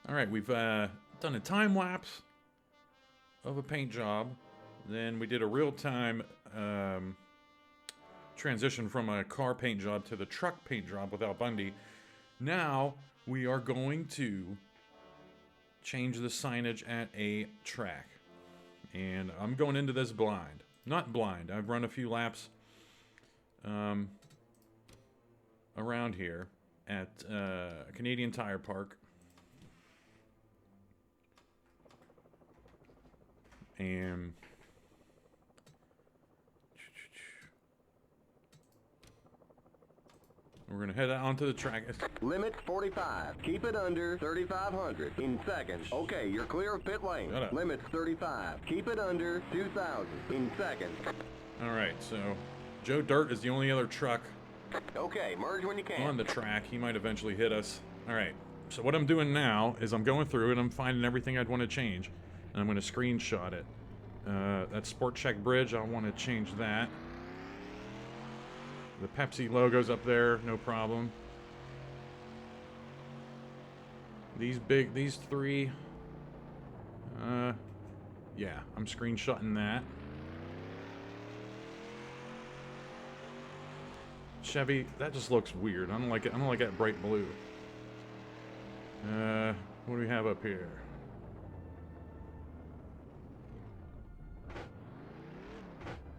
All right, we've done a time lapse of a paint job. Then we did a real-time transition from a car paint job to the truck paint job without Bundy. Now we are going to change the signage at a track. And I'm going into this blind. Not blind. I've run a few laps around here at Canadian Tire Park. And we're going to head out onto the track. Limit 45. Keep it under 3,500 in seconds. Okay, you're clear of pit lane. Limit 35. Keep it under 2,000 in seconds. All right, so Joe Dirt is the only other truck okay, merge when you can. On the track. He might eventually hit us. All right, so what I'm doing now is I'm going through and I'm finding everything I'd want to change. And I'm going to screenshot it. That Sport Check bridge, I want to change that. The Pepsi logo's up there, no problem. These three. Yeah, I'm screenshotting that. Chevy, that just looks weird. I don't like it. I don't like that bright blue. What do we have up here?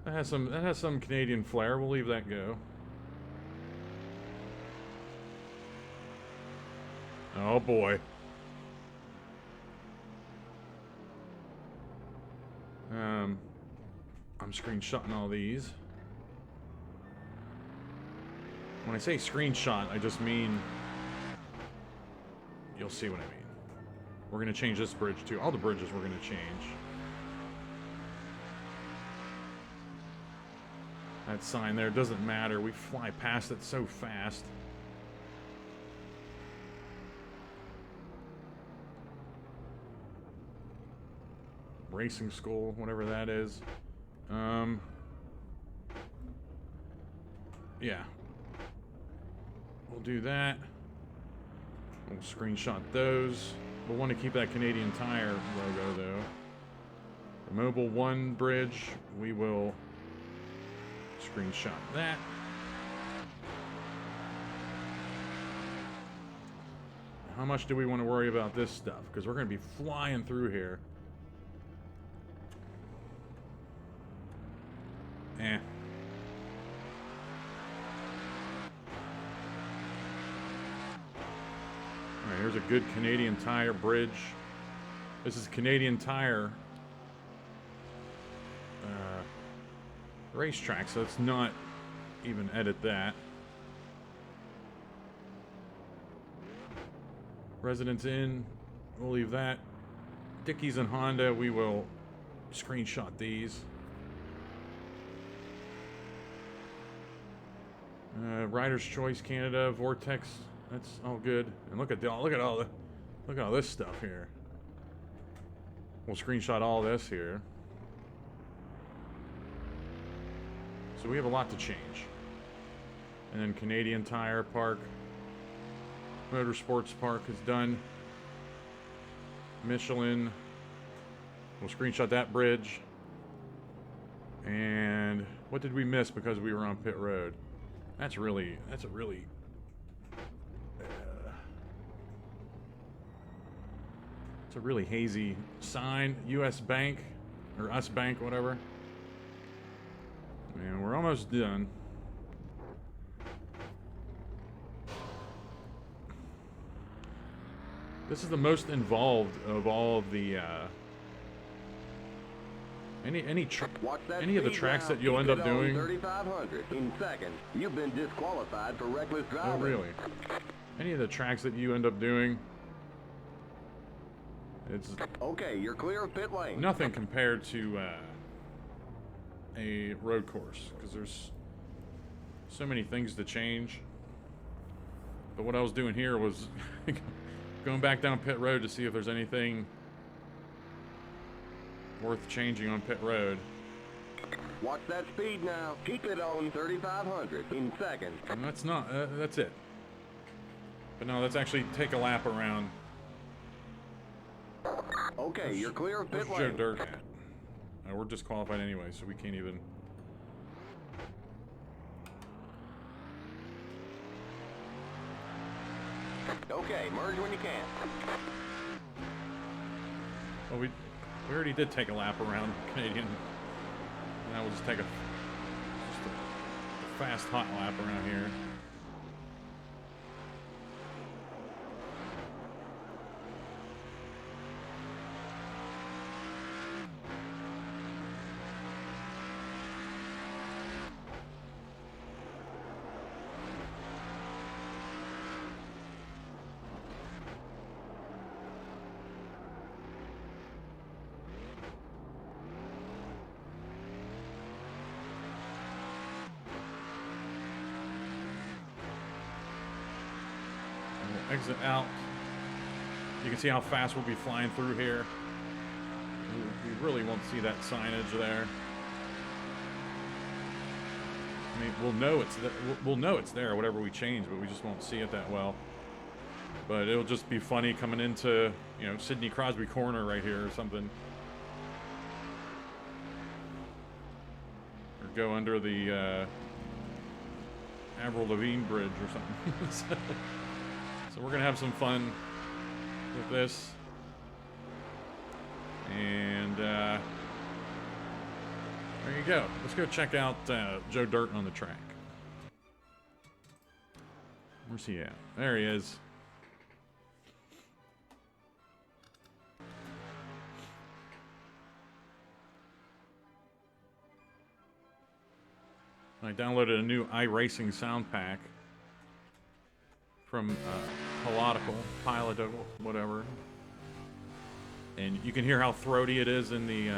That has some Canadian flair. We'll leave that go. Oh boy. I'm screenshotting all these. When I say screenshot, I just mean you'll see what I mean. We're gonna change this bridge too. All the bridges we're gonna change. That sign there doesn't matter. We fly past it so fast. Racing school, whatever that is. Yeah. We'll do that. We'll screenshot those. We'll want to keep that Canadian Tire logo though. The Mobile 1 bridge, we will screenshot that. How much do we want to worry about this stuff? Because we're going to be flying through here. Alright, here's a good Canadian Tire bridge. This is Canadian Tire racetrack, so let's not even edit that. Residence Inn, we'll leave that. Dickies and Honda, we will screenshot these. Rider's Choice Canada, Vortex, that's all good. And look at all this stuff here. We'll screenshot all this here. So we have a lot to change. And then Canadian Tire Park, Motorsports Park is done. Michelin, we'll screenshot that bridge. And what did we miss because we were on pit road? That's a really it's a really hazy sign. US Bank, or US Bank, whatever. And we're almost done. This is the most involved of all of the any of the tracks that you'll end up doing. 3,500 in seconds. You've been disqualified for reckless driving. Oh, really? Any of the tracks that you end up doing, it's okay. You're clear of pit lane. Nothing compared to a road course, because there's so many things to change. But what I was doing here was going back down pit road to see if there's anything worth changing on pit road. Watch that speed now. Keep it on 3,500 in seconds. And that's not, that's it. But no, let's actually take a lap around Okay, you're clear of pit Where's Joe lane. Dirt at? We're disqualified anyway, so we can't even... Okay, merge when you can. Well, we already did take a lap around Canadian. Now we'll just take a fast, hot lap around here. Exit out. You can see how fast we'll be flying through here. We really won't see that signage there. I mean, we'll know it's there, whatever we change, but we just won't see it that well. But it'll just be funny coming into, you know, Sidney Crosby Corner right here or something. Or go under the Avril Lavigne Bridge or something. So we're gonna have some fun with this, and there you go. Let's go check out Joe Dirt on the track. Where's he at? There he is. I downloaded a new iRacing sound pack from Pilotable, whatever. And you can hear how throaty it is in the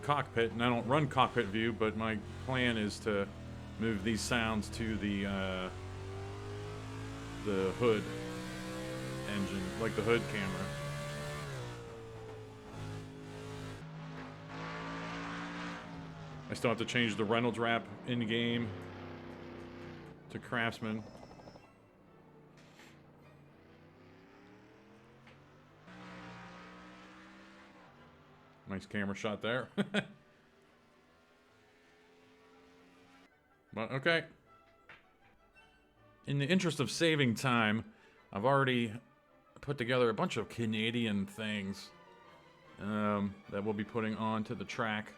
cockpit. And I don't run cockpit view, but my plan is to move these sounds to the hood engine, like the hood camera. I still have to change the Reynolds wrap in game to Craftsman. Nice camera shot there. But okay. In the interest of saving time, I've already put together a bunch of Canadian things that we'll be putting onto the track.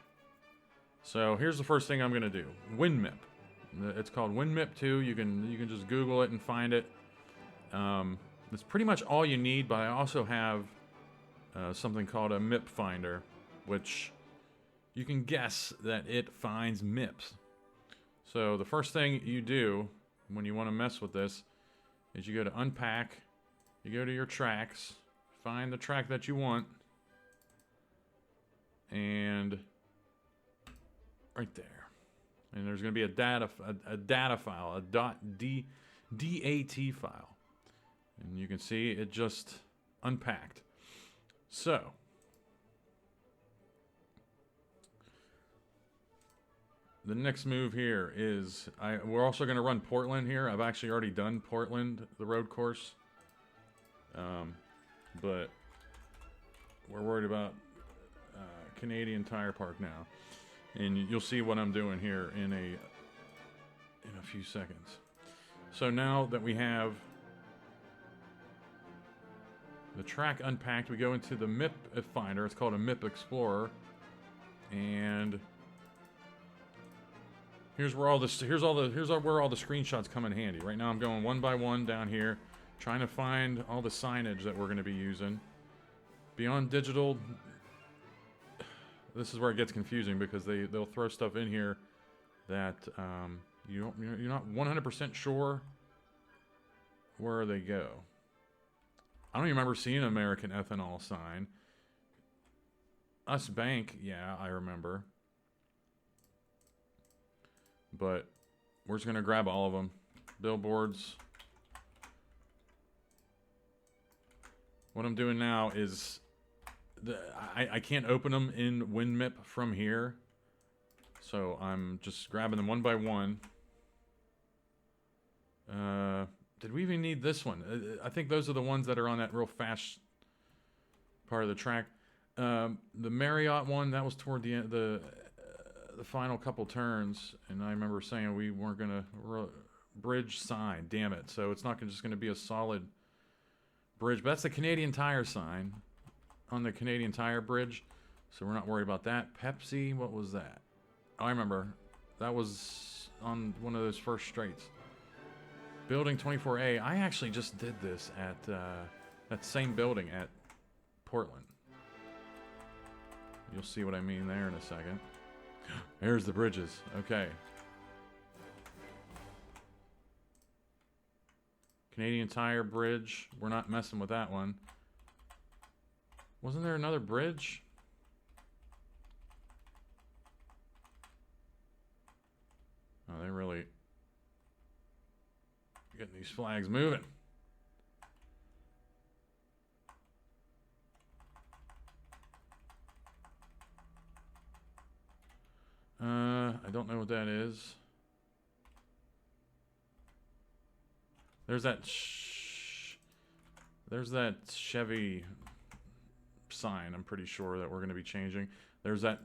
So here's the first thing I'm gonna do. WinMip. It's called WinMip 2. You can just Google it and find it. That's pretty much all you need, but I also have something called a MIP finder, which you can guess that it finds MIPs. So the first thing you do when you want to mess with this is you go to Unpack, you go to your tracks, find the track that you want, and right there. And there's going to be a data file, a .dat file. And you can see it just unpacked. So the next move here is we're also going to run Portland here. I've actually already done Portland, the road course. But we're worried about Canadian Tire Park now. And you'll see what I'm doing here in a few seconds. So now that we have the track unpacked, we go into the MIP finder. It's called a MIP Explorer, and here's where all the screenshots come in handy. Right now, I'm going one by one down here, trying to find all the signage that we're going to be using. Beyond Digital. This is where it gets confusing because they'll throw stuff in here that you're not 100% sure where they go. I don't even remember seeing an American Ethanol sign. Us Bank, yeah, I remember. But we're just gonna grab all of them. Billboards. What I'm doing now is I can't open them in WinMip from here, so I'm just grabbing them one by one. Did we even need this one? I think those are the ones that are on that real fast part of the track. The Marriott one, that was toward the end, the final couple turns, and I remember saying we weren't gonna bridge sign. Damn it! So it's not just gonna be a solid bridge, but that's the Canadian Tire sign on the Canadian Tire bridge, so we're not worried about that. Pepsi, what was that? Oh, I remember. That was on one of those first straights. Building 24A. I actually just did this at that same building at Portland. You'll see what I mean there in a second. There's the bridges. Okay. Canadian Tire bridge. We're not messing with that one. Wasn't there another bridge? Oh, they really getting these flags moving. I don't know what that is. There's that Chevy sign, I'm pretty sure, that we're going to be changing. There's that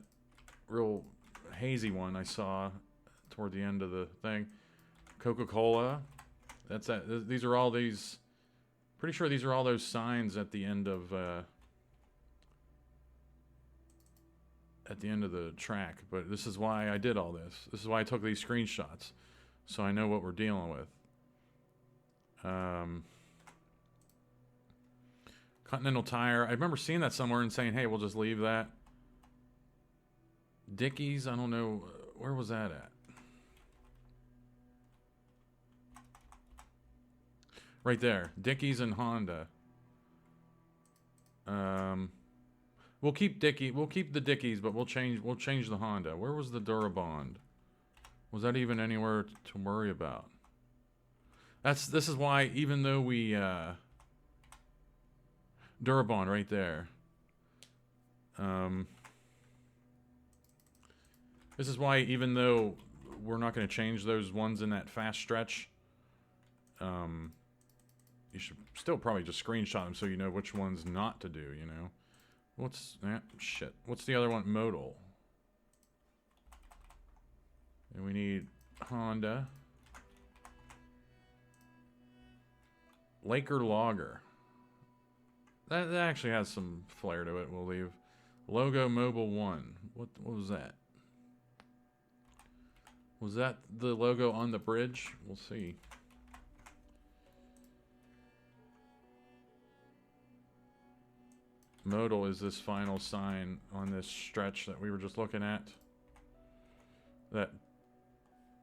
real hazy one I saw toward the end of the thing. Coca-Cola. That's that. These are all these. Pretty sure these are all those signs at the end of the track. But this is why I did all this. This is why I took these screenshots, so I know what we're dealing with. Continental Tire. I remember seeing that somewhere and saying, "Hey, we'll just leave that." Dickies. I don't know where was that at. Right there, Dickies and Honda. We'll keep the Dickies, but we'll change the Honda. Where was the Durabond? Was that even anywhere to worry about? This is why, even though we Durabond right there. This is why, even though we're not going to change those ones in that fast stretch, you should still probably just screenshot them so you know which ones not to do, you know. What's that? Shit. What's the other one? Modal. And we need Honda. Laker Lager. That actually has some flair to it. We'll leave. Logo Mobile 1. What was that? Was that the logo on the bridge? We'll see. Modal is this final sign on this stretch that we were just looking at. That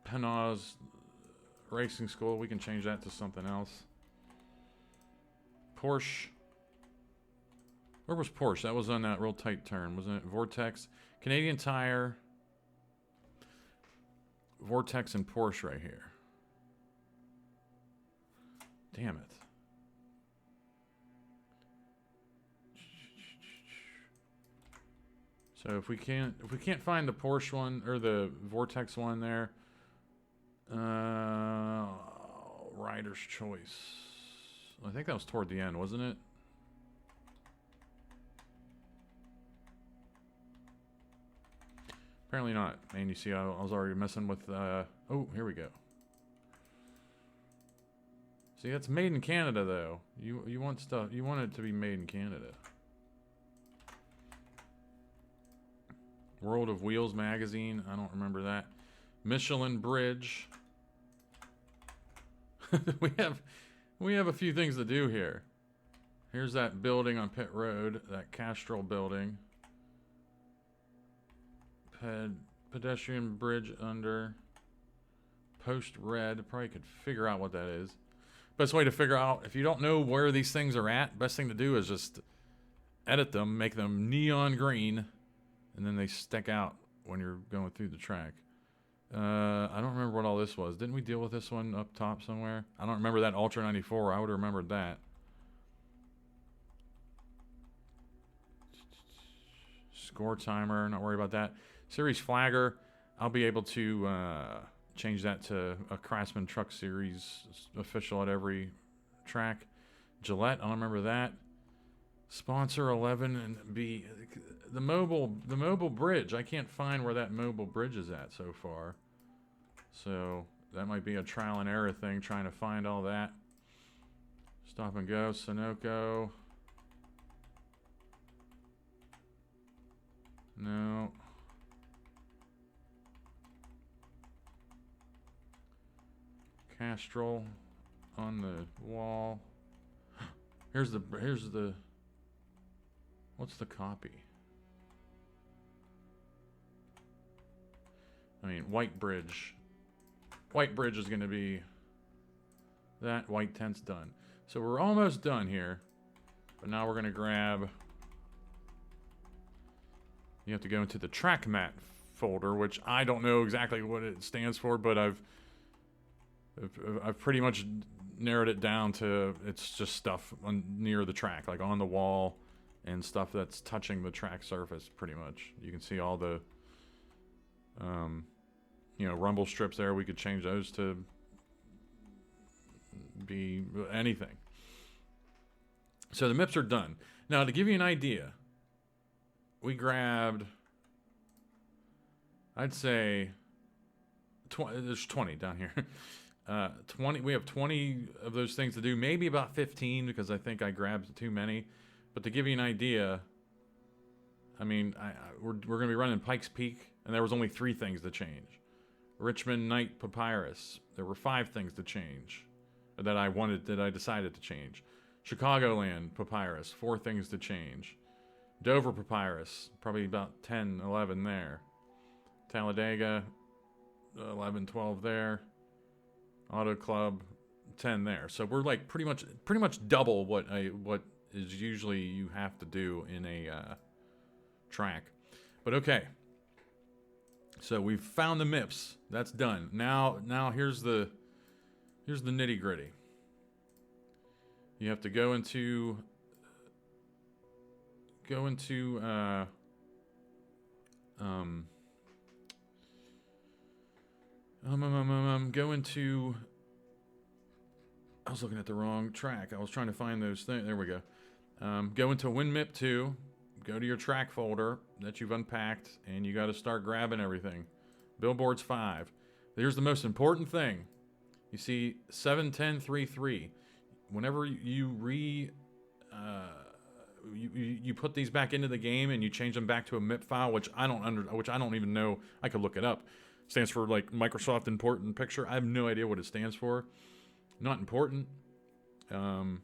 Penaz Racing School. We can change that to something else. Porsche. Where was Porsche? That was on that real tight turn, wasn't it? Vortex. Canadian Tire. Vortex and Porsche right here. Damn it. So if we can't find the Porsche one or the Vortex one there, Rider's Choice. I think that was toward the end, wasn't it? Apparently not. And you see, I was already messing with. Oh, here we go. See, that's made in Canada, though. You want stuff. You want it to be made in Canada. World of Wheels magazine. I don't remember that. Michelin Bridge. we have a few things to do here. Here's that building on Pit Road, that Castrol building. Pedestrian bridge under. Post red. Probably could figure out what that is. Best way to figure out, if you don't know where these things are at, best thing to do is just edit them, make them neon green, and then they stick out when you're going through the track. I don't remember what all this was. Didn't we deal with this one up top somewhere? I don't remember that Ultra 94. I would have remembered that. Score timer. Not worried about that. Series flagger. I'll be able to change that to a Craftsman Truck Series official at every track. Gillette, I don't remember that. Sponsor 11 and B. The mobile bridge. I can't find where that mobile bridge is at so far. So that might be a trial and error thing, trying to find all that. Stop and go, Sunoco. No. Castrol on the wall. Here's the what's the copy? I mean, White Bridge. White Bridge is going to be that. White Tent's done. So we're almost done here. But now we're going to grab... You have to go into the track mat folder, which I don't know exactly what it stands for, but I've pretty much narrowed it down to it's just stuff near the track, like on the wall and stuff that's touching the track surface, pretty much. You can see all the, you know, rumble strips there. We could change those to be anything. So the MIPs are done. Now, to give you an idea, we grabbed, I'd say, there's 20 down here. 20. We have 20 of those things to do. Maybe about 15 because I think I grabbed too many. But to give you an idea, I mean, we're going to be running Pikes Peak, and there was only 3 things to change. Richmond Night Papyrus, there were 5 things to change that I decided to change. Chicagoland Papyrus, 4 things to change. Dover Papyrus, probably about 10, 11 there. Talladega, 11, 12 there. Auto Club, 10 there. So we're like pretty much double what is usually you have to do in a track. But okay. So we've found the MIPS. That's done. Now here's the nitty gritty. You have to go into go into I was looking at the wrong track. I was trying to find those things. There we go. Go into WinMip 2. Go to your track folder that you've unpacked, and you got to start grabbing everything. Billboards 5. Here's the most important thing. You see 71033. Whenever you you put these back into the game and you change them back to a MIP file, which I don't even know. I could look it up. Stands for like Microsoft Important Picture. I have no idea what it stands for. Not important. You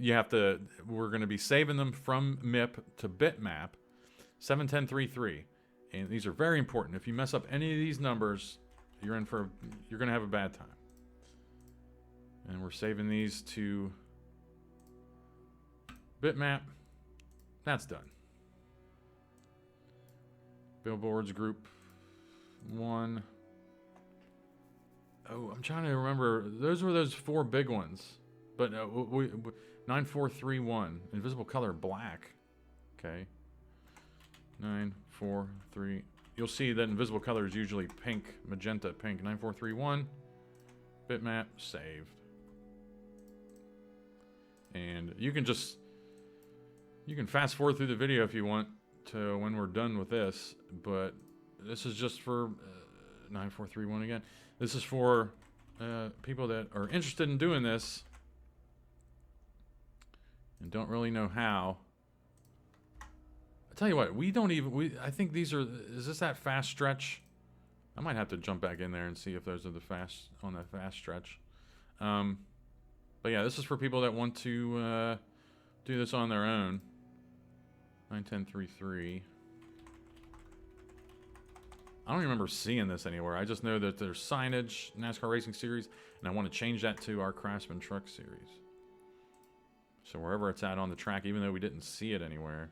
have to. We're going to be saving them from MIP to bitmap. 71033, and these are very important. If you mess up any of these numbers, you're going to have a bad time. And we're saving these to bitmap. That's done. Billboards group 1. Oh, I'm trying to remember. Those were those 4 big ones. But 9431. Invisible color black. Okay. 943. You'll see that invisible color is usually pink, magenta, pink. 9431. Bitmap saved. And you can fast forward through the video if you want to when we're done with this, but this is just for 9431 again. This is for people that are interested in doing this and don't really know how. I tell you what, I think these are, is this that fast stretch? I might have to jump back in there and see if those are on that fast stretch. But yeah, this is for people that want to do this on their own. 91033. I don't remember seeing this anywhere. I just know that there's signage, NASCAR Racing Series, and I want to change that to our Craftsman Truck Series. So wherever it's at on the track, even though we didn't see it anywhere,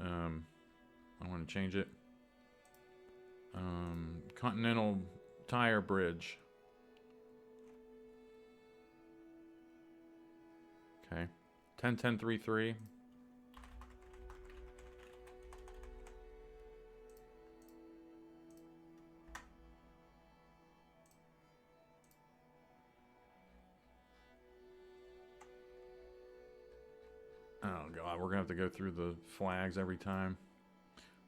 I want to change it. Continental Tire Bridge. Okay. 101033. Oh god, we're gonna have to go through the flags every time.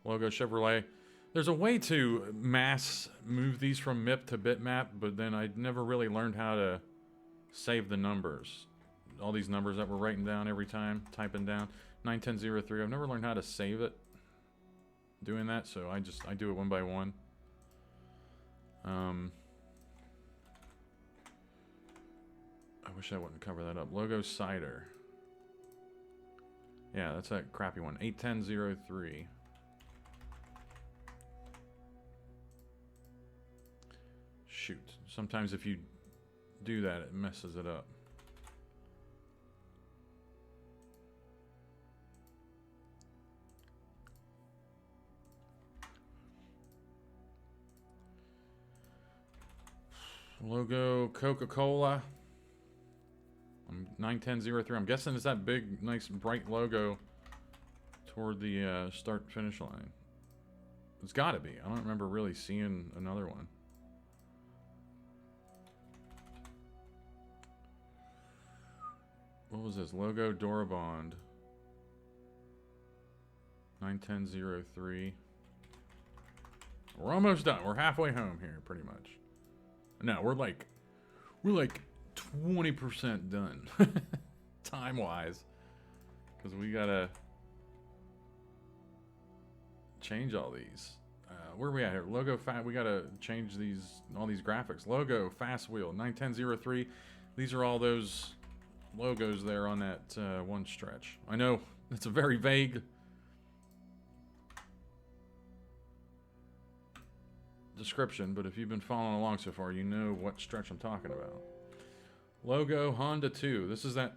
Logo Chevrolet. There's a way to mass move these from MIP to bitmap, but then I never really learned how to save the numbers. All these numbers that we're writing down every time, typing down. 91003. I've never learned how to save it doing that, so I do it one by one. I wish I wouldn't cover that up. Logo Cider. Yeah, that's that crappy one. 81003. Shoot. Sometimes if you do that, it messes it up. Logo Coca-Cola. 91003. I'm guessing it's that big, nice, bright logo toward the start-finish line. It's got to be. I don't remember really seeing another one. What was this? Logo Dorabond. 91003. We're almost done. We're halfway home here, pretty much. No, we're like 20% done, time-wise, because we gotta change all these. Where are we at here? Logo fat. We gotta change all these graphics. Logo fast wheel 91003. These are all those logos there on that one stretch. I know it's a very vague description, but if you've been following along so far, you know what stretch I'm talking about. Logo Honda 2. This is that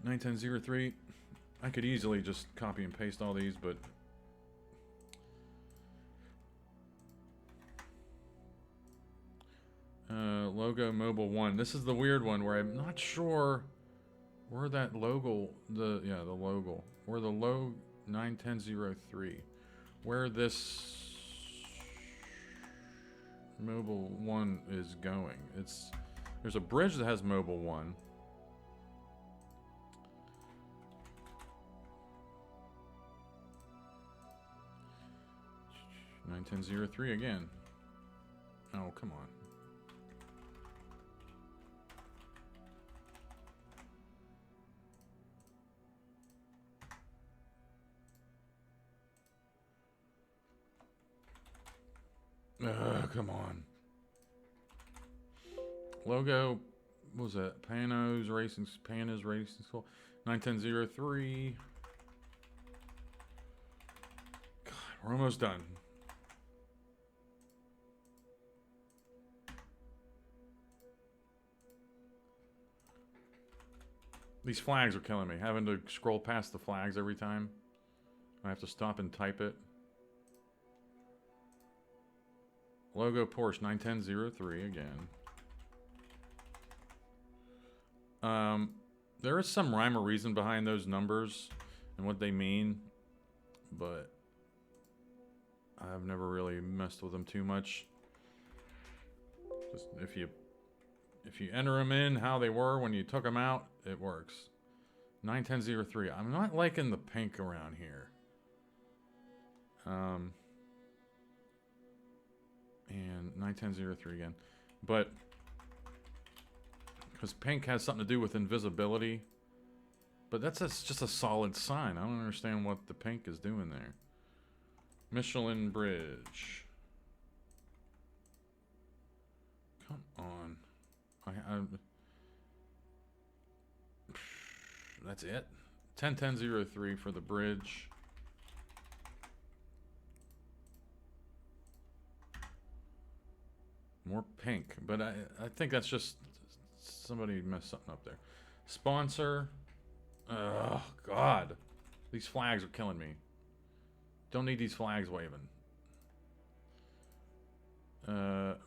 91003. I could easily just copy and paste all these, but Logo Mobile 1. This is the weird one where I'm not sure where that logo, the logo, where the low 91003, where this Mobile 1 is going. There's a bridge that has Mobile 1. (91003) again. Oh, come on. Come on. Logo, what was that? Panos Racing School. 91003. God, we're almost done. These flags are killing me. Having to scroll past the flags every time. I have to stop and type it. Logo Porsche 91003 again. There is some rhyme or reason behind those numbers and what they mean, but I've never really messed with them too much. Just if you enter them in how they were when you took them out, it works. 91003. I'm not liking the pink around here. And 91003 again, but because pink has something to do with invisibility, but that's just a solid sign. I don't understand what the pink is doing there. Michelin Bridge. Come on. That's it. 101003 for the bridge. More pink, but I think that's just somebody messed something up there. Sponsor. Oh, God. These flags are killing me. Don't need these flags waving.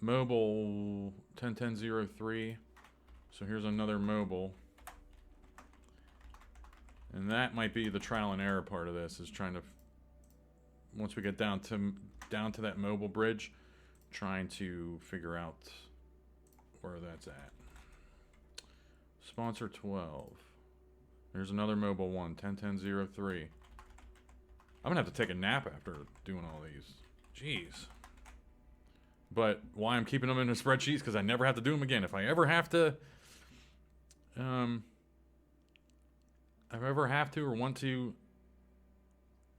Mobile 101003. So here's another mobile. And that might be the trial and error part of this, is trying to, once we get down to that mobile bridge, trying to figure out where that's at. Sponsor 12. There's another mobile one, 101003. I'm gonna have to take a nap after doing all these. Jeez. But why I'm keeping them in the spreadsheets, because I never have to do them again. If I ever have to, or want to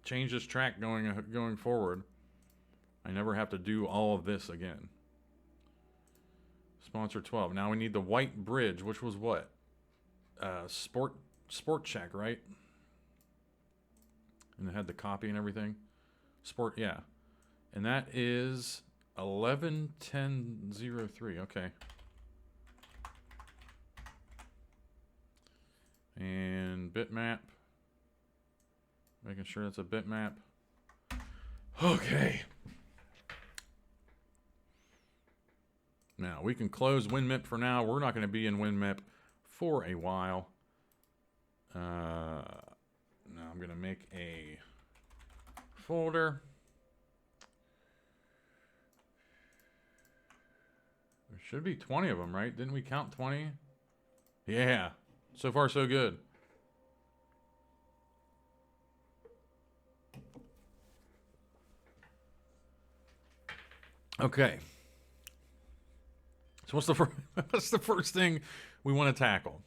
change this track going forward, I never have to do all of this again. Sponsor 12. Now we need the white bridge, which was what? Sport check, right? And it had the copy and everything. Sport, yeah. And that is 111003. Okay. And bitmap. Making sure that's a bitmap. Okay. Now, we can close WinMip for now. We're not going to be in WinMip for a while. Now I'm going to make a folder. There should be 20 of them, right? Didn't we count 20? Yeah. So far, so good. Okay. So what's the first thing we want to tackle?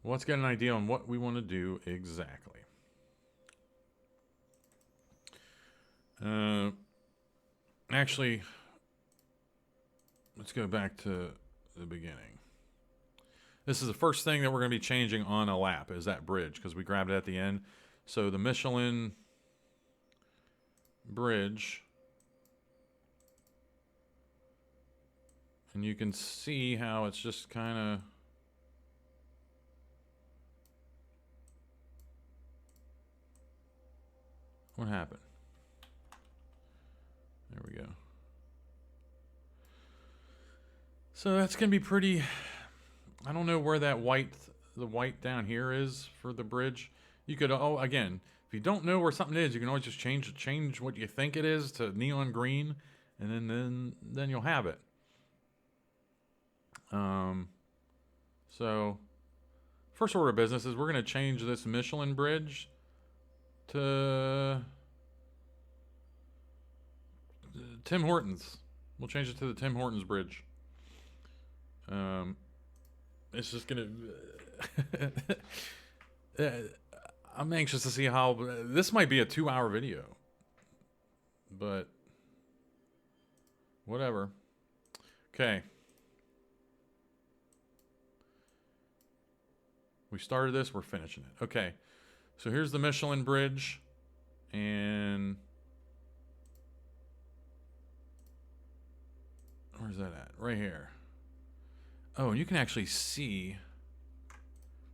Let's get an idea on what we want to do exactly. Actually, let's go back to the beginning. This is the first thing that we're going to be changing on a lap, is that bridge, because we grabbed it at the end. So the Michelin bridge, and you can see how it's just kind of what happened. There we go. So that's gonna be pretty. I don't know where that the white down here is for the bridge. You could, again, if you don't know where something is, you can always just change what you think it is to neon green, and then you'll have it. So first order of business is we're going to change this Michelin bridge to Tim Hortons. We'll change it to the Tim Hortons bridge. It's just going to... I'm anxious to see how... This might be a 2-hour video. But... whatever. Okay. We started this, we're finishing it. Okay. So here's the Michelin bridge. And... where's that at? Right here. Oh, and you can actually see...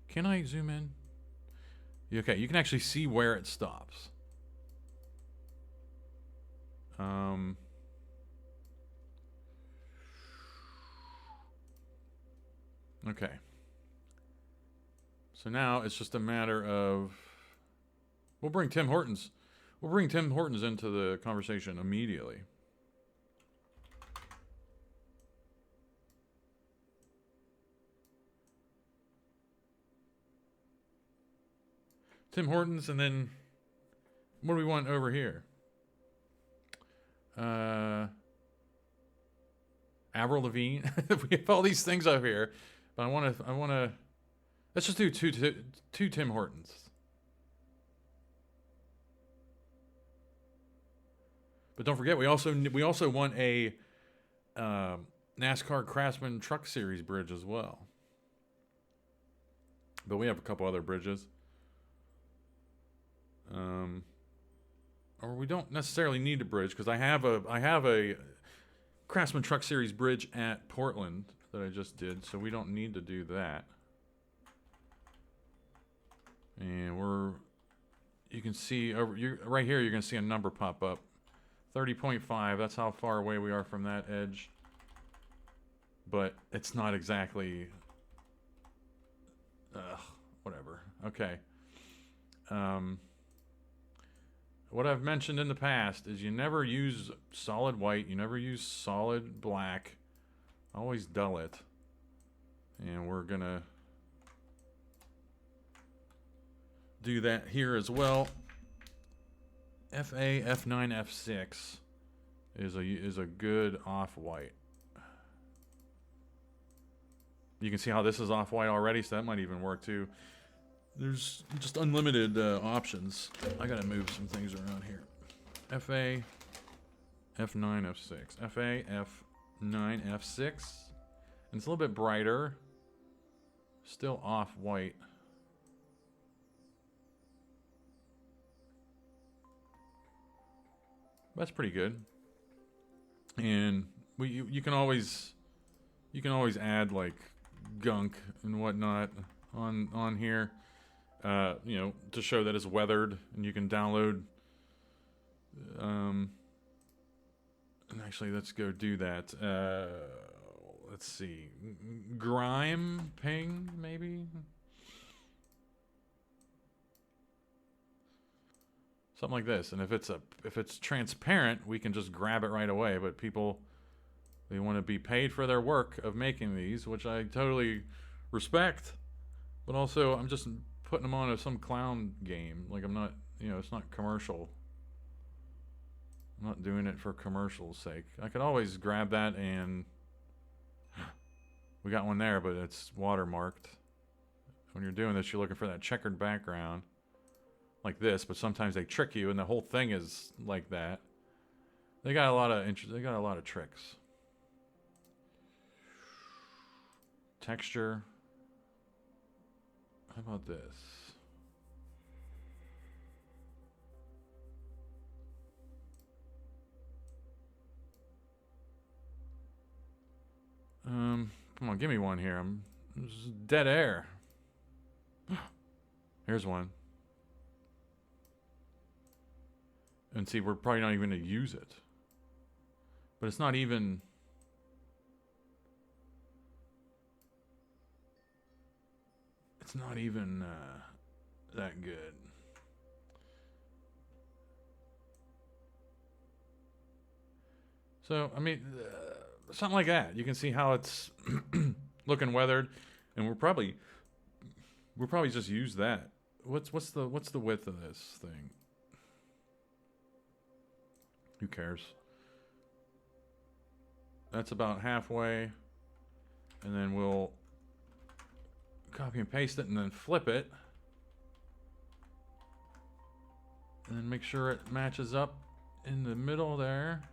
Can I zoom in? Okay, you can actually see where it stops. Okay. So now it's just a matter of... We'll bring Tim Hortons into the conversation immediately. Tim Hortons, and then what do we want over here? Avril Lavigne. We have all these things over here, but I want to. Let's just do two Tim Hortons. But don't forget, we also want a NASCAR Craftsman Truck Series bridge as well. But we have a couple other bridges. Or we don't necessarily need a bridge, because I have a Craftsman Truck Series bridge at Portland that I just did, so we don't need to do that. And you can see right here, you're going to see a number pop up. 30.5, that's how far away we are from that edge. But it's not exactly... whatever. Okay. What I've mentioned in the past is you never use solid white, you never use solid black Always dull it. And we're gonna do that here as well. FA, F9, F6 is a good off-white. You can see how this is off-white already, so that might even work too. There's just unlimited options. I gotta move some things around here. FA, F9, F6. FA, F9, F6. And it's a little bit brighter. Still off-white. That's pretty good. And you can always add like gunk and whatnot on here, you know, to show that it's weathered, and you can download. And actually, let's go do that. Let's see, grime ping maybe. Something like this, and if it's transparent, we can just grab it right away. But people, they want to be paid for their work of making these, which I totally respect. But also, I'm just putting them on some clown game. Like, I'm not, you know, it's not commercial. I'm not doing it for commercial's sake. I could always grab that, and we got one there, but it's watermarked. When you're doing this, you're looking for that checkered background. Like this, but sometimes they trick you, and the whole thing is like that. They got a lot of tricks. Texture. How about this? Come on, give me one here. This is dead air. Here's one. And see, we're probably not even going to use it. But it's not even... It's not even that good. So, I mean, something like that. You can see how it's looking weathered. And we'll probably just use that. What's the width of this thing? Who cares? That's about halfway. And then we'll copy and paste it and then flip it. And then make sure it matches up in the middle there.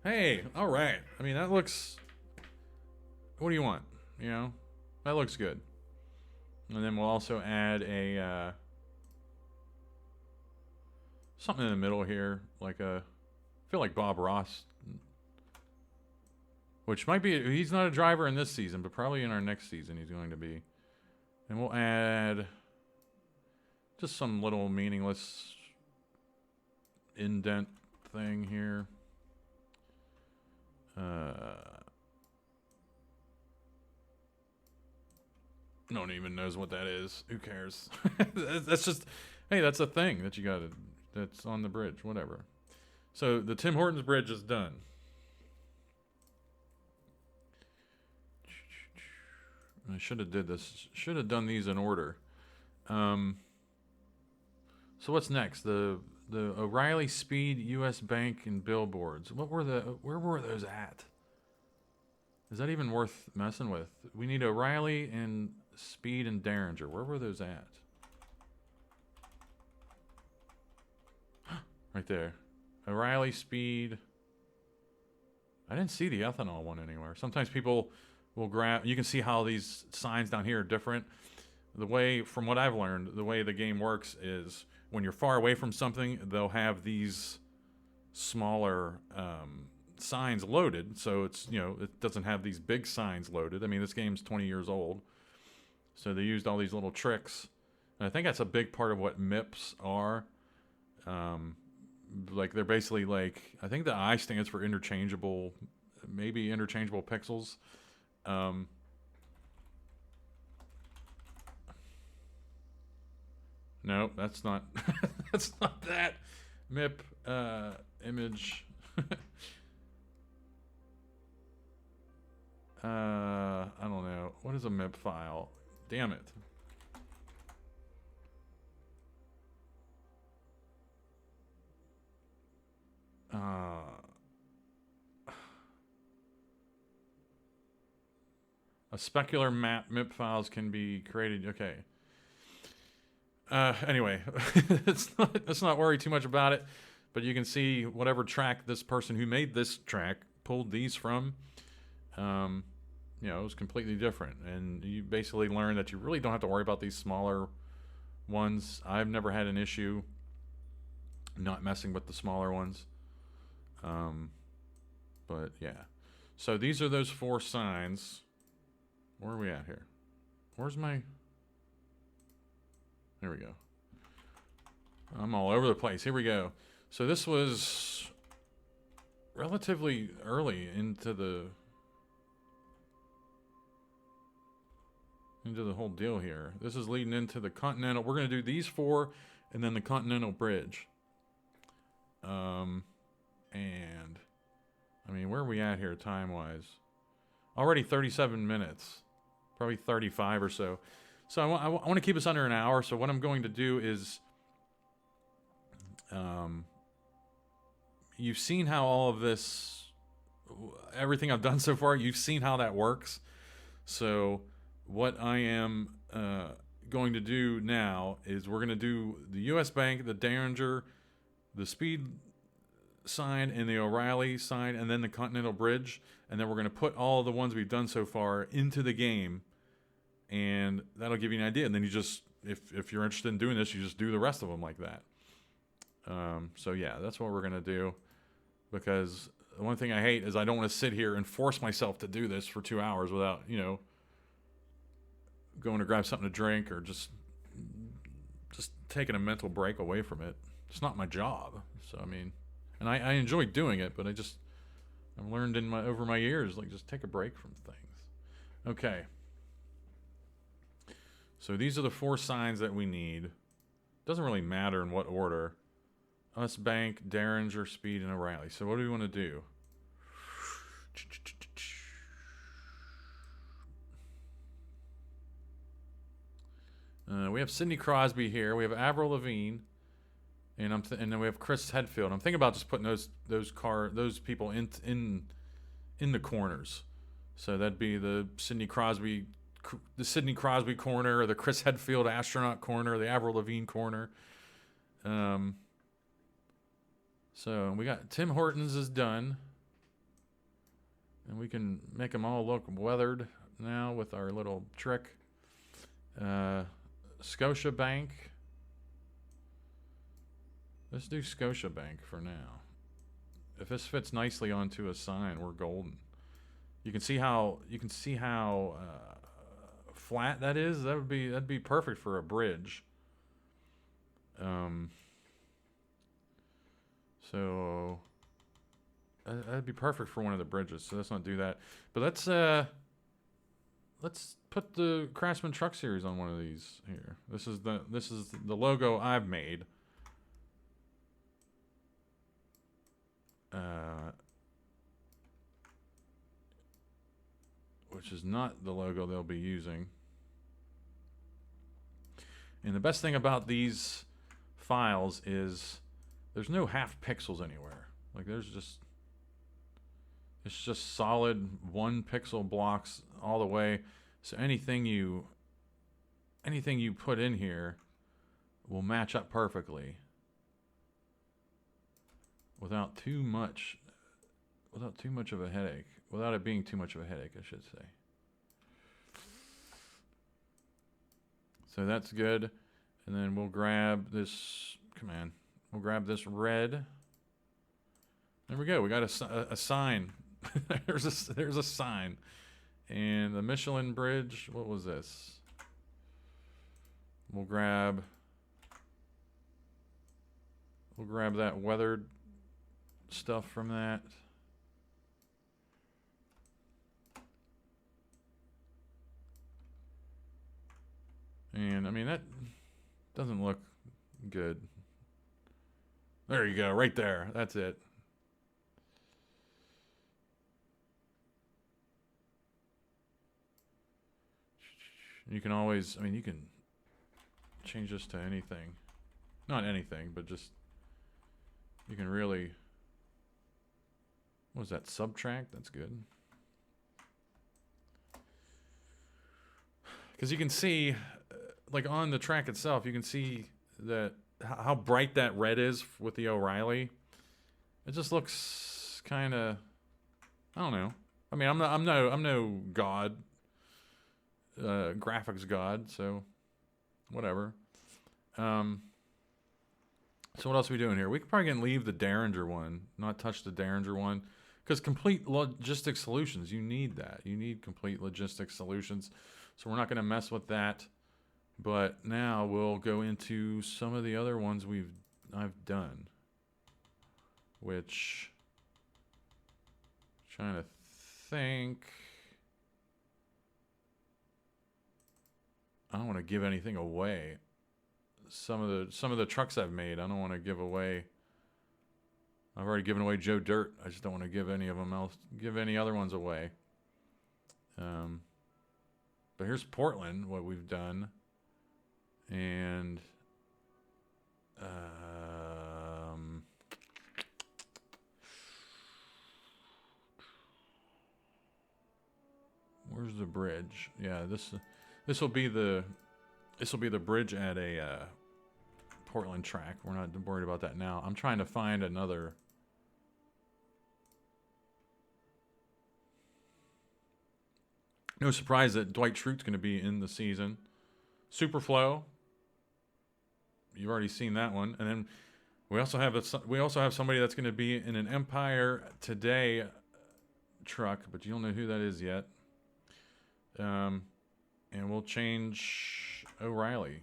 Hey, all right. I mean, that looks... What do you want? You know? That looks good. And then we'll also add a... something in the middle here, like I feel like Bob Ross, which might be, he's not a driver in this season, but probably in our next season he's going to be. And we'll add just some little meaningless indent thing here. No one even knows what that is. Who cares? That's just, hey, that's a thing that you gotta, that's on the bridge, whatever. So the Tim Hortons bridge is done. I should have done these in order. So what's next? The O'Reilly Speed, U.S. Bank, and billboards. Where were those at? Is that even worth messing with? We need O'Reilly and Speed and Derringer. Where were those at? Right there. O'Reilly, Speed. I didn't see the ethanol one anywhere. Sometimes people will grab... You can see how these signs down here are different. The way, from what I've learned, the way the game works is when you're far away from something, they'll have these smaller signs loaded. So it's, you know, it doesn't have these big signs loaded. I mean, this game's 20 years old. So they used all these little tricks. And I think that's a big part of what MIPs are. Like, they're basically like, I think the I stands for interchangeable, maybe interchangeable pixels. No, that's not, that's not that. MIP, image. I don't know. What is a MIP file? Damn it. A specular map MIP files can be created. Okay. Anyway, let's not worry too much about it. But you can see whatever track this person who made this track pulled these from. You know, it was completely different. And you basically learn that you really don't have to worry about these smaller ones. I've never had an issue not messing with the smaller ones. But yeah. So these are those 4 signs. Where are we at here? Where's my... There we go. I'm all over the place. Here we go. So this was relatively early into the whole deal here. This is leading into the Continental. We're going to do these 4 and then the Continental Bridge. And I mean, where are we at here time-wise? Already 37 minutes. Probably 35 or so. So I want to keep us under an hour. So what I'm going to do is... you've seen how all of this... Everything I've done so far, you've seen how that works. So what I am going to do now is we're going to do the U.S. Bank, the Derringer, the speed sign, and the O'Reilly sign, and then the Continental Bridge. And then we're going to put all the ones we've done so far into the game. And that'll give you an idea. And then you just, if you're interested in doing this, you just do the rest of them like that. So yeah, that's what we're going to do. Because the one thing I hate is I don't want to sit here and force myself to do this for 2 hours without, you know, going to grab something to drink or just taking a mental break away from it. It's not my job. So, I mean, and I enjoy doing it, but I've learned over my years, like, just take a break from things. Okay. So these are the 4 signs that we need. Doesn't really matter in what order. US Bank, Derringer, Speed, and O'Reilly. So what do we want to do? We have Sidney Crosby here. We have Avril Lavigne, and then we have Chris Hadfield. I'm thinking about just putting those people in the corners. So that'd be the Sidney Crosby corner, or the Chris Hadfield astronaut corner, or the Avril Lavigne corner. So we got Tim Hortons is done. And we can make them all look weathered now with our little trick. Scotia Bank. Let's do Scotia Bank for now. If this fits nicely onto a sign, we're golden. You can see how flat that is. That'd be perfect for a bridge. So that'd be perfect for one of the bridges. So let's not do that. But let's put the Craftsman Truck Series on one of these here. This is the logo I've made. Which is not the logo they'll be using. And the best thing about these files is there's no half pixels anywhere. Like it's just solid 1 pixel blocks all the way. So anything you put in here will match up perfectly without too much of a headache. Without it being too much of a headache, I should say. So that's good. And then we'll grab this, we'll grab this red. There we go. We got a sign. there's a sign. And the Michelin Bridge, what was this? We'll grab that weathered stuff from that. And I mean, that doesn't look good. There you go, right there. That's it. You can always, I mean, you can change this to anything. Not anything, but just, you can really, what was that, subtract? That's good. Because you can see, like on the track itself, you can see that how bright that red is with the O'Reilly. It just looks kind of, I don't know. I mean, I'm no god, graphics god, so whatever. So what else are we doing here? We could probably leave the Derringer one, not touch the Derringer one, because complete logistic solutions, you need that. You need complete logistic solutions. So we're not going to mess with that. But now we'll go into some of the other ones I've done. Which, trying to think. I don't want to give anything away. Some of the trucks I've made, I don't want to give away. I've already given away Joe Dirt. I just don't want to give any of them else, give any other ones away. But here's Portland, what we've done. And where's the bridge? Yeah, this will be the bridge at a Portland track. We're not worried about that now. I'm trying to find another. No surprise that Dwight Schrute's going to be in the season. Superflow. You've already seen that one, and then we also have somebody that's going to be in an Empire Today truck, but you don't know who that is yet. And we'll change O'Reilly.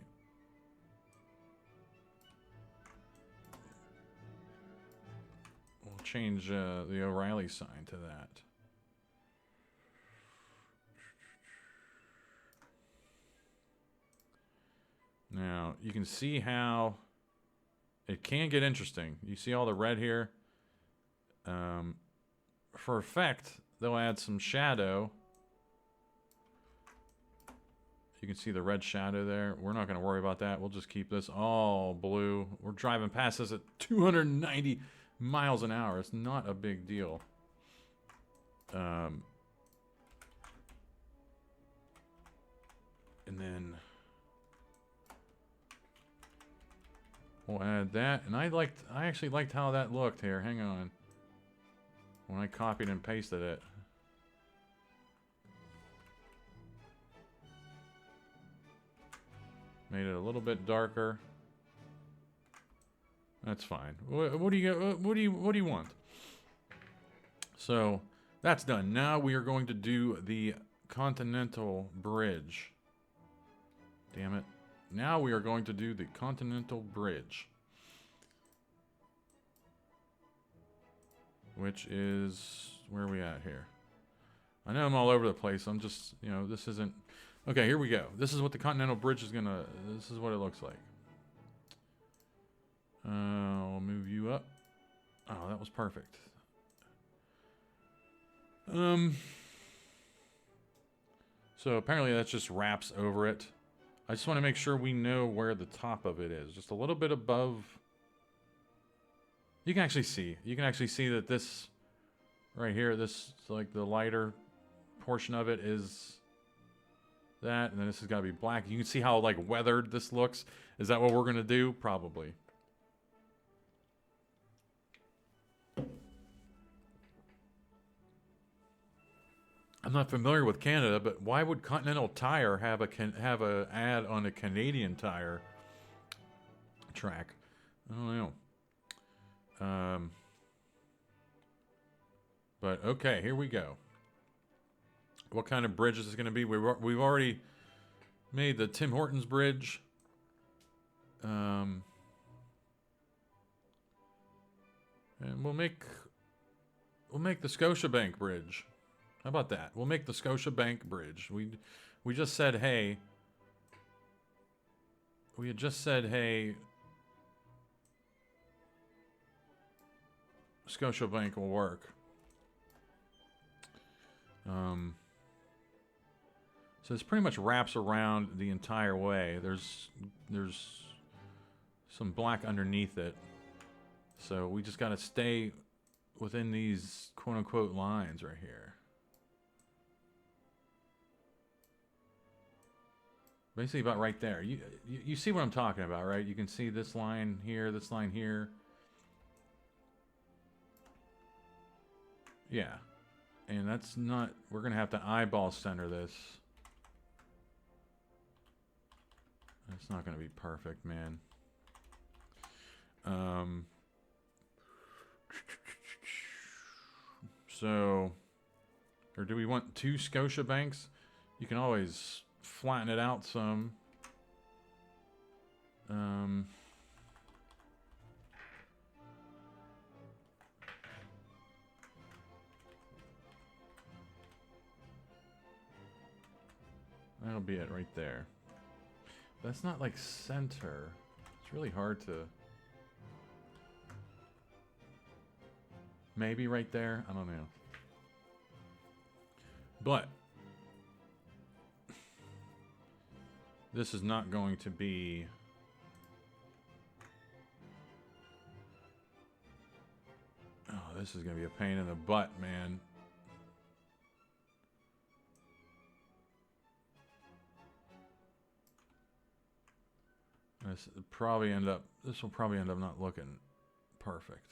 We'll change the O'Reilly sign to that. Now, you can see how it can get interesting. You see all the red here? For effect, they'll add some shadow. You can see the red shadow there. We're not going to worry about that. We'll just keep this all blue. We're driving past this at 290 miles an hour. It's not a big deal. And then we'll add that. And I actually liked how that looked here. Hang on. When I copied and pasted it. Made it a little bit darker. That's fine. What do you want? So that's done. Now we are going to do the Continental Bridge. Damn it. Now we are going to do the Continental Bridge. Which is, where are we at here? I know I'm all over the place. I'm just, this isn't. Okay, here we go. This is what the Continental Bridge is gonna, this is what it looks like. I'll move you up. Oh, that was perfect. So apparently that just wraps over it. I just want to make sure we know where the top of it is. Just a little bit above. You can actually see. You can actually see that this right here, this, like the lighter portion of it is that, and then this has got to be black. You can see how like weathered this looks. Is that what we're going to do? Probably. I'm not familiar with Canada, but why would Continental Tire have a ad on a Canadian tire track? I don't know. But okay, here we go. What kind of bridge is this going to be? We've already made the Tim Hortons bridge. And we'll make the Scotiabank bridge. How about that? We'll make the Scotiabank bridge. We just said hey. We had just said hey. Scotiabank will work. So this pretty much wraps around the entire way. There's some black underneath it. So we just got to stay within these quote-unquote lines right here. Basically about right there. You see what I'm talking about, right? You can see this line here, this line here. Yeah. And that's not... We're going to have to eyeball center this. That's not going to be perfect, man. So... Or do we want 2 Scotia banks? You can always flatten it out some. That'll be it right there. That's not like center. It's really hard to... Maybe right there? I don't know. But this is not going to be... Oh, this is going to be a pain in the butt, man. This will probably end up not looking perfect.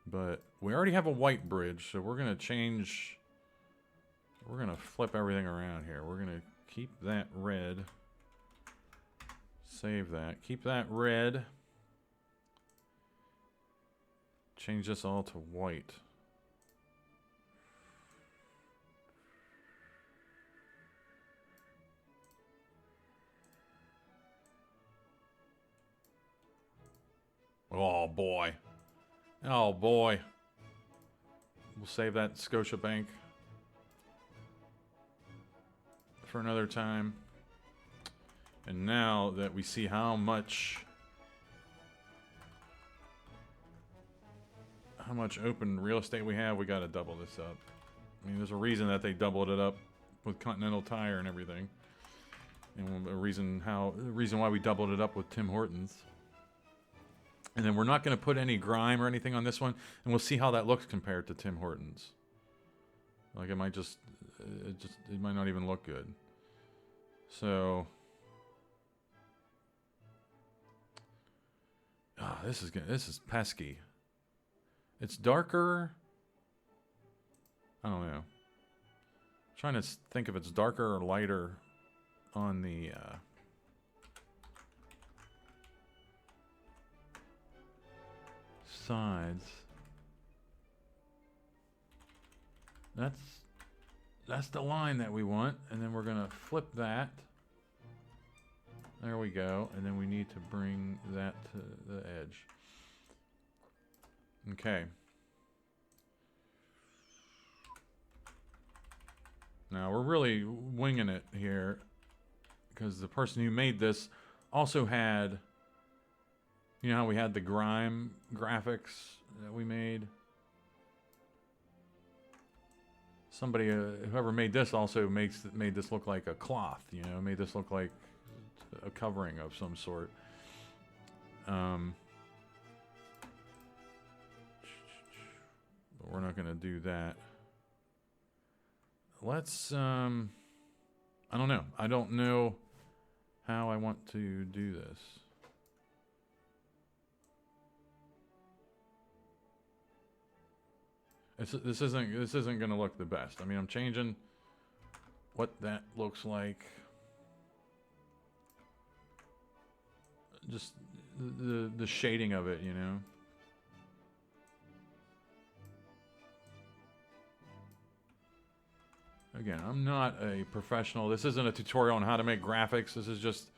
But we already have a white bridge, so we're going to change... We're going to flip everything around here. We're going to keep that red. Save that. Keep that red. Change this all to white. Oh, boy. Oh, boy. We'll save that Scotiabank for another time. And now that we see how much open real estate we have, we got to double this up. I mean, there's a reason that they doubled it up with Continental Tire and everything. And a reason why we doubled it up with Tim Hortons. And then we're not going to put any grime or anything on this one, and we'll see how that looks compared to Tim Hortons. Like it might it might not even look good. So, this is pesky. It's darker. I don't know. I'm trying to think if it's darker or lighter on the sides. That's the line that we want, and then we're gonna flip that. There we go, and then we need to bring that to the edge. Okay. Now we're really winging it here because the person who made this also had, you know how we had the grime graphics that we made? Somebody, whoever made this also made this look like a cloth, you know, made this look like a covering of some sort. But we're not going to do that. Let's, I don't know. I don't know how I want to do this. This isn't going to look the best. I mean, I'm changing what that looks like. Just the shading of it, you know. Again, I'm not a professional. This isn't a tutorial on how to make graphics. This is just,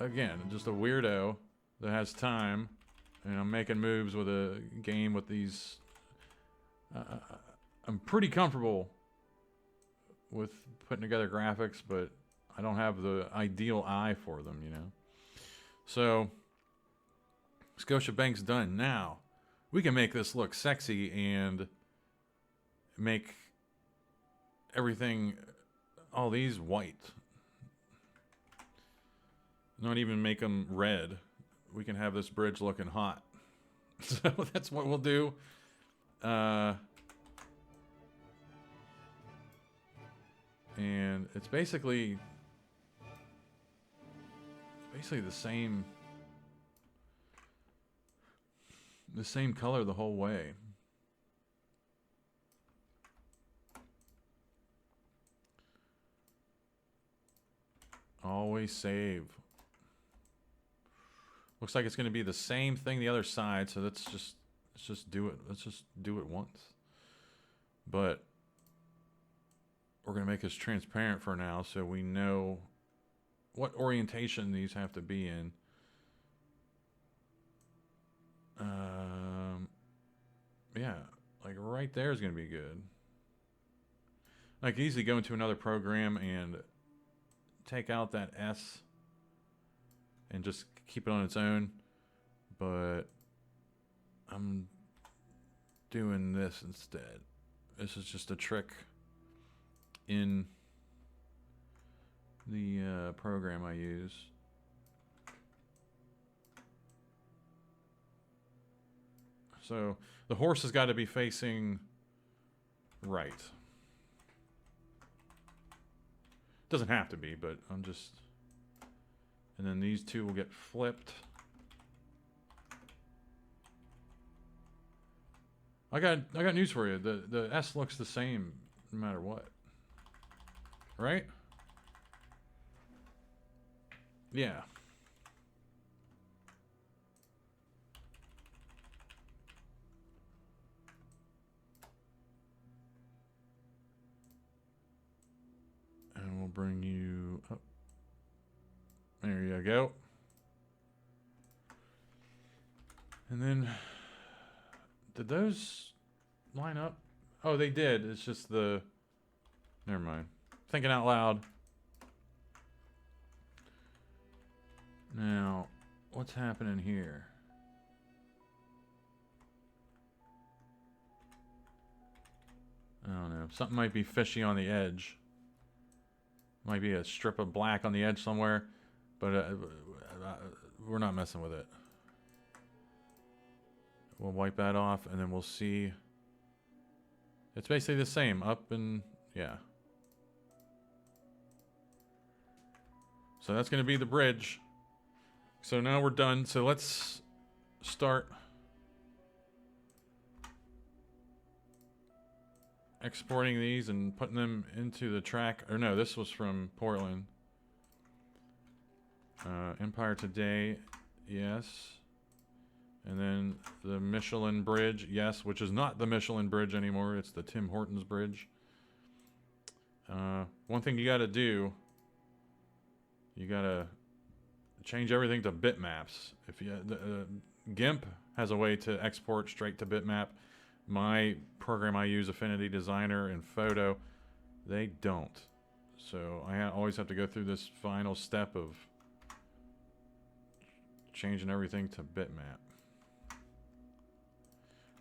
again, just a weirdo that has time, and I'm making moves with a game with these. I'm pretty comfortable with putting together graphics, but I don't have the ideal eye for them, you know. So, Scotiabank's done. Now, we can make this look sexy and make everything, all these white. Not even make them red. We can have this bridge looking hot. So that's what we'll do. And it's basically the same color the whole way. Always save. Looks like it's going to be the same thing the other side, so let's just do it. Let's just do it once. But we're going to make this transparent for now so we know what orientation these have to be in. Yeah, like right there is going to be good. I could easily go into another program and take out that S and just keep it on its own, but I'm doing this instead. This is just a trick in the program I use. So the horse has got to be facing right. Doesn't have to be, but I'm just... And then these two will get flipped. I got news for you. The S looks the same no matter what. Right? Yeah. And we'll bring you up. There you go. And then, did those line up? Oh, they did. It's just the... Never mind. Thinking out loud. Now, what's happening here? I don't know. Something might be fishy on the edge. Might be a strip of black on the edge somewhere. But we're not messing with it. We'll wipe that off, and then we'll see. It's basically the same. Up and... yeah. So that's going to be the bridge. So now we're done. So let's start exporting these and putting them into the track. Or no, this was from Portland. Empire Today, yes. And then the Michelin Bridge, yes, which is not the Michelin Bridge anymore. It's the Tim Hortons Bridge. One thing you got to do, you got to change everything to bitmaps. If you GIMP has a way to export straight to bitmap. My program I use, Affinity Designer and Photo, they don't. So I always have to go through this final step of changing everything to bitmap.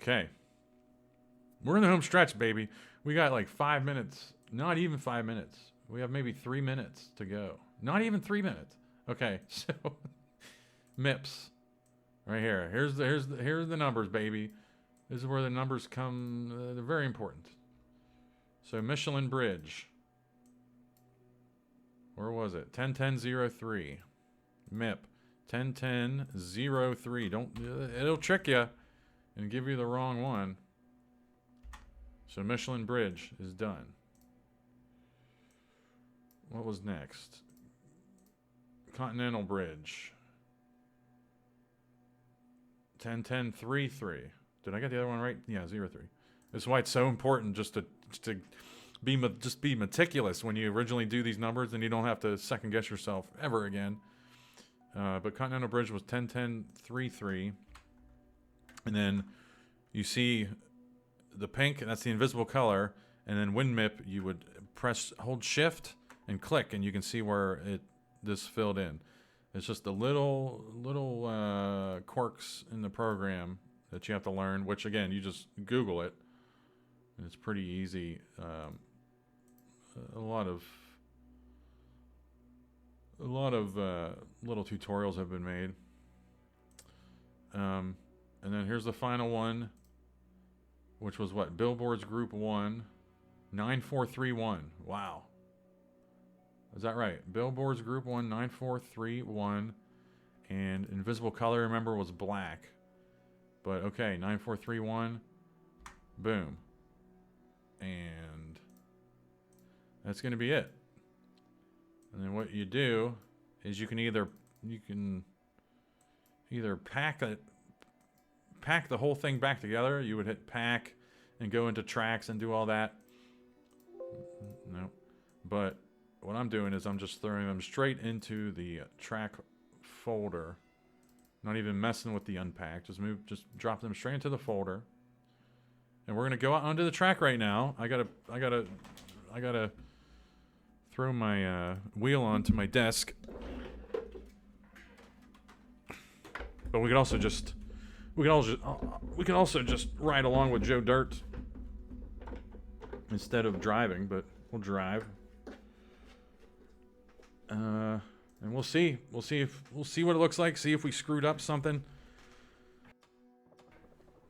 Okay. We're in the home stretch, baby. We got like 5 minutes. Not even 5 minutes. We have maybe 3 minutes to go. Not even 3 minutes. Okay, so MIPS. Right here. Here's the numbers, baby. This is where the numbers come. They're very important. So Michelin Bridge. Where was it? 101003. MIP. 101003. It'll trick you and give you the wrong one. So Michelin Bridge is done. What was next? Continental Bridge. 101033. Did I get the other one right? Yeah, 03. This is why it's so important just to be meticulous when you originally do these numbers, and you don't have to second guess yourself ever again. But Continental Bridge was 101033. And then you see the pink, that's the invisible color. And then WinMip, you would hold shift and click, and you can see where this filled in. It's just the little quirks in the program that you have to learn, which again, you just Google it. And it's pretty easy a lot of little tutorials have been made. And then here's the final one, which was what? Billboards Group 1, 9431. Wow. Is that right? Billboards Group 1, 9431. And invisible color, remember, was black. But okay, 9431. Boom. And that's going to be it. And then what you do is you can either pack the whole thing back together. You would hit pack and go into tracks and do all that. No. But what I'm doing is I'm just throwing them straight into the track folder. Not even messing with the unpack. Just drop them straight into the folder. And we're gonna go out onto the track right now. I gotta throw my wheel onto my desk. But we could also just ride along with Joe Dirt instead of driving, but we'll drive. And we'll see what it looks like. See if we screwed up something.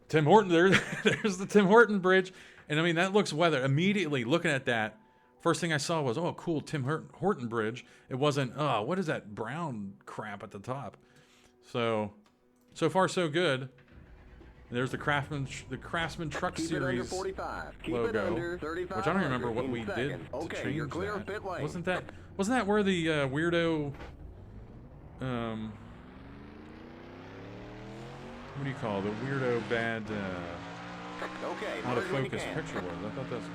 Tim Horton, there's the Tim Horton bridge, and I mean that looks weathered. Immediately looking at that, first thing I saw was, oh, cool, Tim Horton bridge. It wasn't, oh, what is that brown crap at the top? So far so good. There's the Craftsman Truck Series logo, which I don't remember what we did to change that. Wasn't that where the weirdo, what do you call it? The weirdo bad out of focus picture was? I thought that's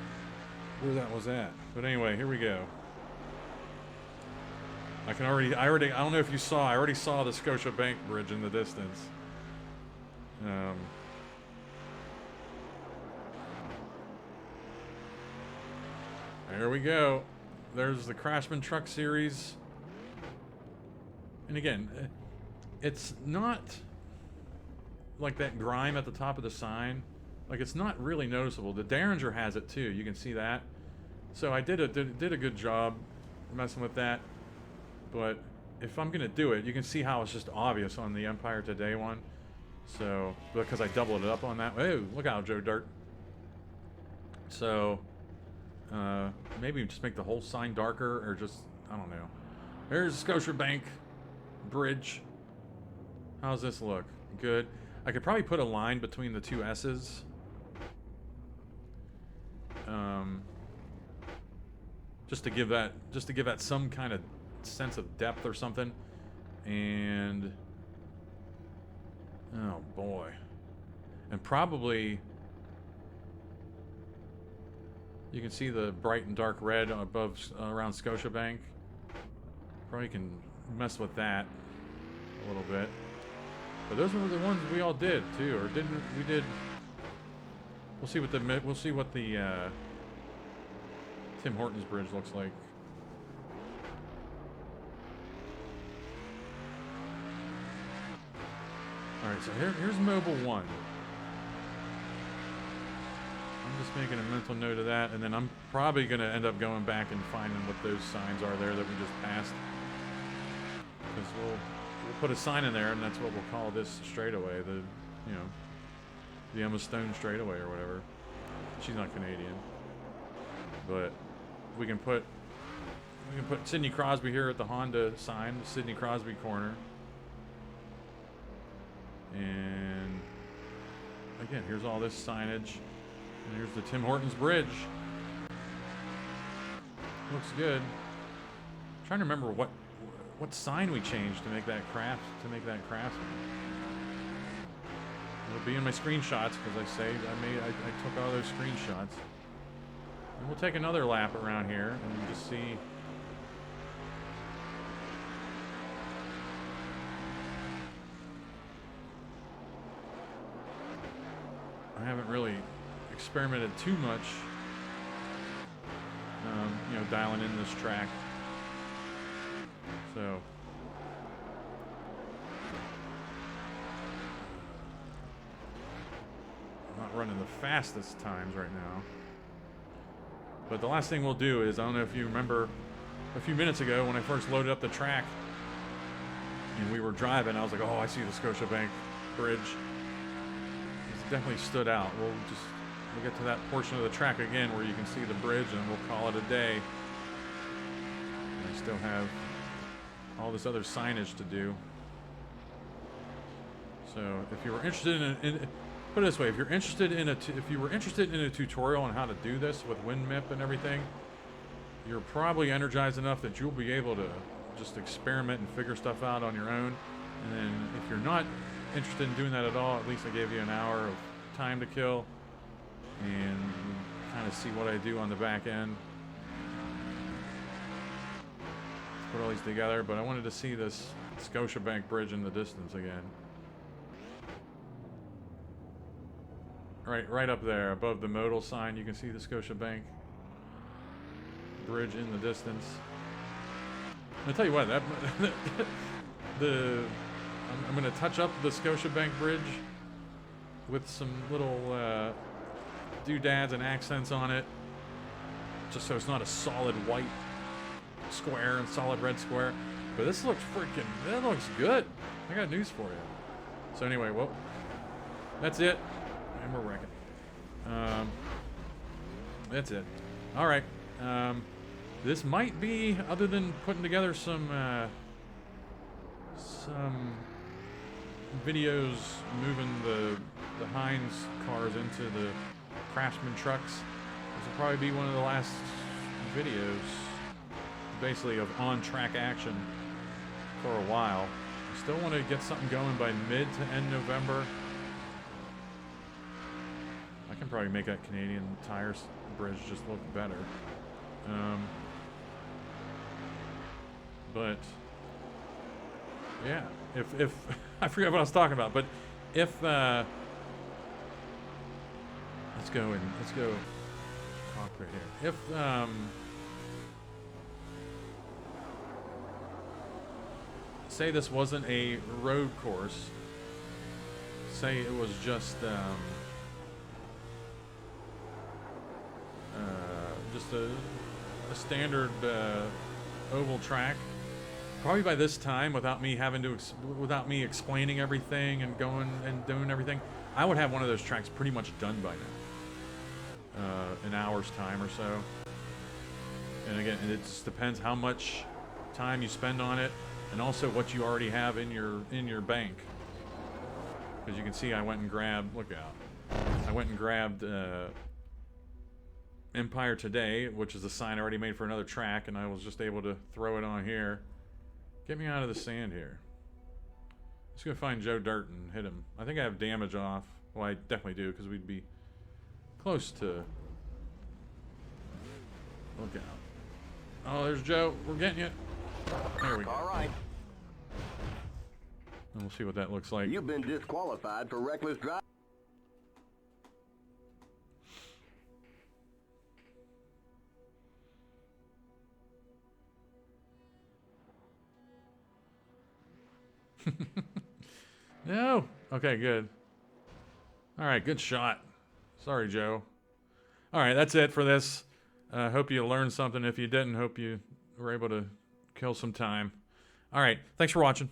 where that was at. But anyway, here we go. I don't know if you saw, I already saw the Scotiabank Bridge in the distance. There we go. There's the Craftsman Truck Series. And again, it's not like that grime at the top of the sign. Like, it's not really noticeable. The Derringer has it too. You can see that. So I did a good job messing with that. But if I'm gonna do it, you can see how it's just obvious on the Empire Today one. So because I doubled it up on that. Oh, look out, Joe Dirt. So maybe just make the whole sign darker, or just, I don't know. There's Scotiabank Bridge. How's this look? Good. I could probably put a line between the two S's. Just to give that some kind of sense of depth or something. And oh boy. And probably you can see the bright and dark red above around Scotiabank. Probably can mess with that a little bit. But those were the ones we all did too, or didn't we? Did. We'll see what the Tim Hortons bridge looks like. All right, so here's Mobile 1. I'm just making a mental note of that, and then I'm probably going to end up going back and finding what those signs are there that we just passed. Because we'll put a sign in there, and that's what we'll call this straightaway, the Emma Stone straightaway or whatever. She's not Canadian. But we can put Sidney Crosby here at the Honda sign, the Sidney Crosby corner. And again, here's all this signage. And here's the Tim Hortons Bridge. Looks good. I'm trying to remember what sign we changed to make that Craftsman. It'll be in my screenshots, because I took all those screenshots. And we'll take another lap around here and just see. I haven't really experimented too much, dialing in this track. So I'm not running the fastest times right now. But the last thing we'll do is, I don't know if you remember a few minutes ago when I first loaded up the track and we were driving, I was like, oh, I see the Scotiabank Bridge. It definitely stood out. We'll get to that portion of the track again where you can see the bridge, and we'll call it a day. I still have all this other signage to do. So if you were interested in put it this way, if you were interested in a tutorial on how to do this with WinMip and everything, you're probably energized enough that you'll be able to just experiment and figure stuff out on your own. And then if you're not interested in doing that at all, at least I gave you an hour of time to kill and kind of see what I do on the back end. Put all these together, but I wanted to see this Scotiabank Bridge in the distance again. Right up there, above the modal sign, you can see the Scotiabank Bridge in the distance. I'll tell you what, I'm going to touch up the Scotiabank Bridge with some little doodads and accents on it, just so it's not a solid white square and solid red square. But this looks that looks good. I got news for you. So anyway, well, that's it. And we're wrecking. That's it. All right. This might be, other than putting together some videos moving the Heinz cars into the Craftsman trucks. This will probably be one of the last videos, basically, of on-track action for a while. I still want to get something going by mid to end November. I can probably make that Canadian Tires bridge just look better. But yeah, if I forget what I was talking about, but if let's go cockpit here. If say this wasn't a road course, say it was just a standard oval track, probably by this time, without me explaining everything and going and doing everything, I would have one of those tracks pretty much done by now, an hour's time or so. And again, it just depends how much time you spend on it, and also what you already have in your bank. Because you can see, I went and grabbed. Look out! I went and grabbed Empire Today, which is a sign I already made for another track, and I was just able to throw it on here. Get me out of the sand here. Let's go find Joe Dirt and hit him. I think I have damage off. Well, I definitely do, because we'd be close to... Look out. Oh, there's Joe. We're getting you. There we go. All right. And we'll see what that looks like. You've been disqualified for reckless driving. No. Okay, good. All right, good shot. Sorry, Joe. All right, that's it for this. Hope you learned something. If you didn't, hope you were able to kill some time. All right, thanks for watching.